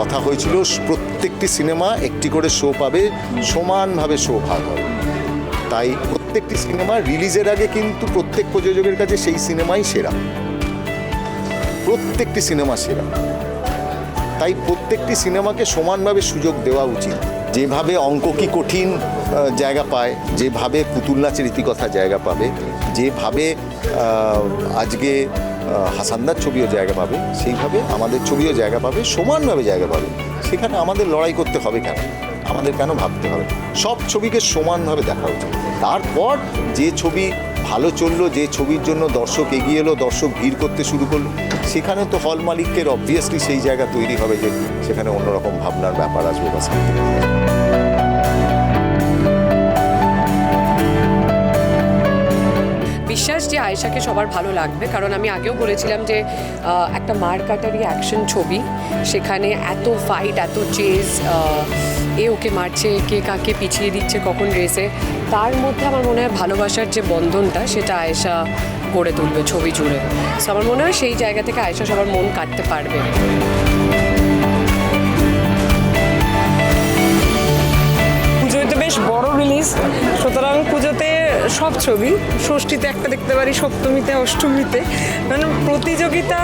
কথা হয়েছিল প্রত্যেকটি সিনেমা একটি করে শো পাবে, সমানভাবে শো ভাগ হবে। তাই প্রত্যেকটি সিনেমা রিলিজের আগে কিন্তু প্রত্যেক প্রযোজকের কাছে সেই সিনেমাই সেরা, প্রত্যেকটি সিনেমা সেরা। তাই প্রত্যেকটি সিনেমাকে সমানভাবে সুযোগ দেওয়া উচিত। যেভাবে অঙ্ক কি কঠিন জায়গা পায়, যেভাবে পুতুল নাচের ইতিকথা জায়গা পাবে, যেভাবে আজকে হাসানদার ছবিও জায়গা পাবে, সেইভাবে আমাদের ছবিও জায়গা পাবে, সমানভাবে জায়গা পাবে। সেখানে আমাদের লড়াই করতে হবে কেন, আমাদের কেন ভাবতে হবে? সব ছবিকে সমানভাবে দেখা উচিত। তারপর যে ছবি ভালো চললো, যে ছবির জন্য দর্শক এগিয়ে এলো, দর্শক ভিড় করতে শুরু করলো, সেখানে তো হল মালিকের অবভিয়াসলি সেই জায়গা তৈরি হবে যে সেখানে অন্যরকম ভাবনার ব্যাপার আসবে বা শান্তি। বিশ্বাস যে আয়েশাকে সবার ভালো লাগবে, কারণ আমি আগেও বলেছিলাম যে একটা মারকাটারি অ্যাকশন ছবি, সেখানে এত ফাইট, এত চেজ, এ ওকে মারছে, কে কাকে পিছিয়ে দিচ্ছে কখন রেসে, তার মধ্যে আমার মনে হয় ভালোবাসার যে বন্ধনটা সেটা আয়েশা গড়ে তুলবে ছবি জুড়ে। সো আমার মনে হয় সেই জায়গা থেকে আয়েশা সবার মন কাটতে পারবে। পুজোয় তো বেশ বড় রিলিজ, সুতরাং পুজোতে সব ছবি, ষষ্ঠীতে একটা দেখতে পারি, সপ্তমীতে, অষ্টমীতে, মানে প্রতিযোগিতা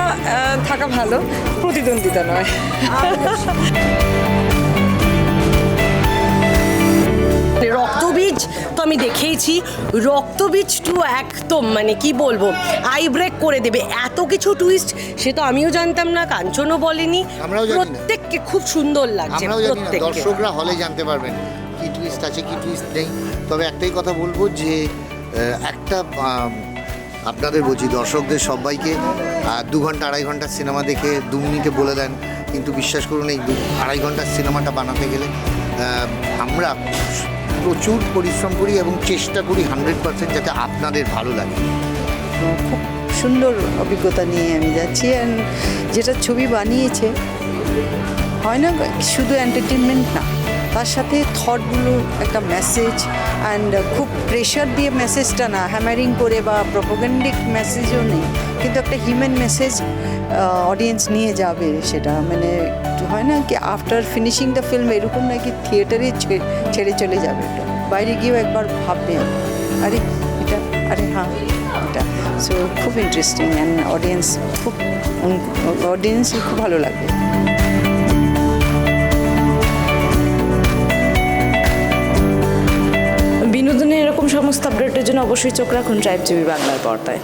থাকা ভালো, প্রতিদ্বন্দ্বিতা নয়। রক্তবীজ তো আমি দেখেইছি, রক্তবীজ টু একদম মানে কি বলবো, আই ব্রেক করে দেবে, এত কিছু টুইস্ট, সে তো আমিও জানতাম না, কাঞ্চনও বলেনি। প্রত্যেককে খুব সুন্দর লাগছে, প্রত্যেককে। দর্শকরা হলে জানতে পারবেন কি টুইস্ট আছে, কি টুইস্ট নেই। তবে একটাই কথা বলবো যে একটা আপনাদের বলছি, দর্শকদের সবাইকে 2 ঘন্টা 2.5 ঘন্টার সিনেমা দেখে 2 মিনিটে বলে দেন, কিন্তু বিশ্বাস করুন এই 2.5 ঘন্টার সিনেমাটা বানাতে গেলে আমরা প্রচুর পরিশ্রম করি এবং চেষ্টা করি 100% যাতে আপনাদের ভালো লাগে। খুব সুন্দর অভিজ্ঞতা নিয়ে আমি যাচ্ছি। অ্যান্ড যেটা ছবি বানিয়েছে, হয় না শুধু এন্টারটেনমেন্ট না, তার সাথে থটগুলো একটা মেসেজ, অ্যান্ড খুব প্রেশার দিয়ে মেসেজটা না, হ্যামারিং করে বা প্রোপাগান্ডিক মেসেজও নেই, কিন্তু একটা হিউম্যান মেসেজ অডিয়েন্স নিয়ে যাবে। সেটা মানে হয় না কি আফটার ফিনিশিং দ্য ফিল্ম এরকম নাকি থিয়েটারে ছেড়ে চলে যাবে, এটা বাইরে গিয়েও একবার ভাববে আরে এটা, আরে হ্যাঁ এটা। সো খুব ইন্টারেস্টিং, অ্যান্ড অডিয়েন্স খুব ভালো লাগবে। বিনোদনের এরকম সমস্ত আপডেটের জন্য অবশ্যই চোখ রাখুন ট্রাইব টিভি বাংলার পর্দায়।